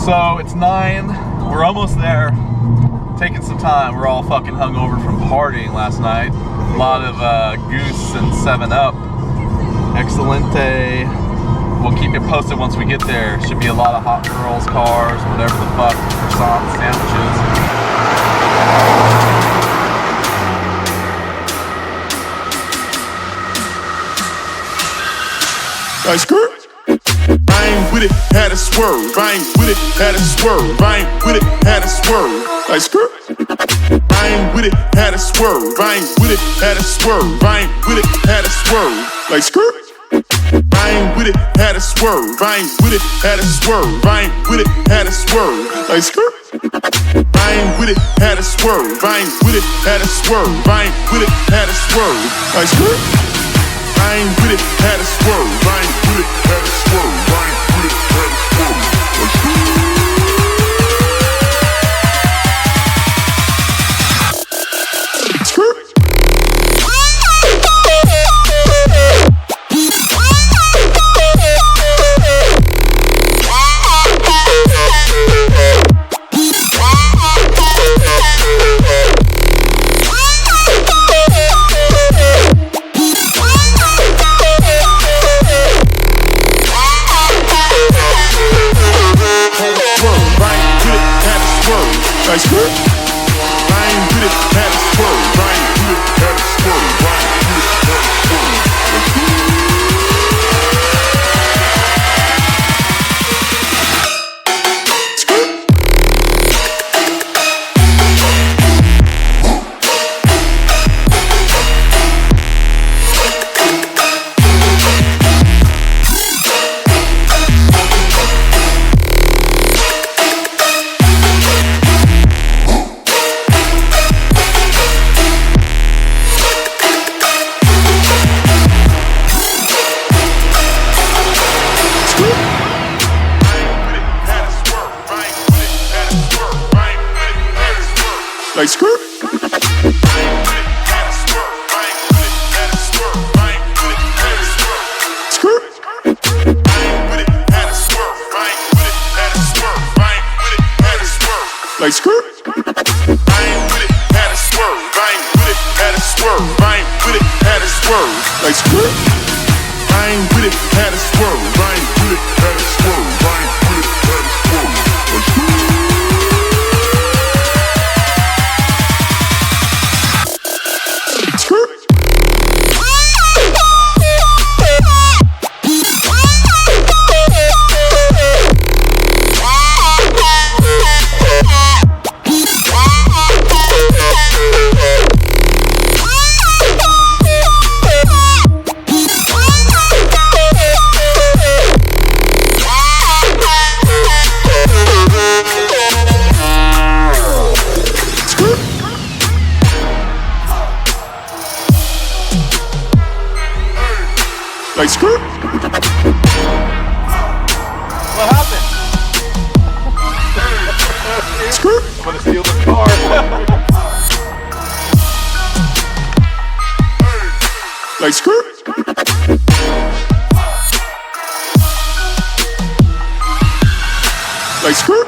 So it's 9, we're almost there. Taking some time, we're all fucking hungover from partying last night. A lot of Goose and 7-Up. Excelente. We'll keep you posted once we get there. Should be a lot of hot girls, cars, whatever the fuck, croissants, sandwiches. Nice skirt. I ain't with it, had a swerve. I ain't with it, had a swerve. I ain't with it, had a swerve. Like skirt. I ain't with it, had a swerve. I ain't with it, had a swerve. I ain't with it, had a swerve. Like skirt. I ain't with it, had a swerve. I ain't with it, had a swerve. I ain't with it, had a swerve. Like skirt. I ain't with it, had a swerve. I ain't with it, had a swerve. I ain't with it, had a swerve. Like skirt. I ain't with it, had a swerve. I ain't with it, had a swerve. I ain't with it, had a swerve. Like skirt. Like skirt. I ain't with it, had a swerve. I ain't with it, had a swerve. I ain't with it, had a swerve. Like skirt. Skirt. Like skirt. I ain't with it, had a swerve. I ain't with it, had a swerve. I ain't with it, had a swerve. Like skirt. I ain't with it, had a swerve. I ain't with it, had a swerve. I ain't with it, had a swerve. Like skirt. Like skirt. What happened? Skirt. I'm gonna steal the car. Like skirt. Like skirt.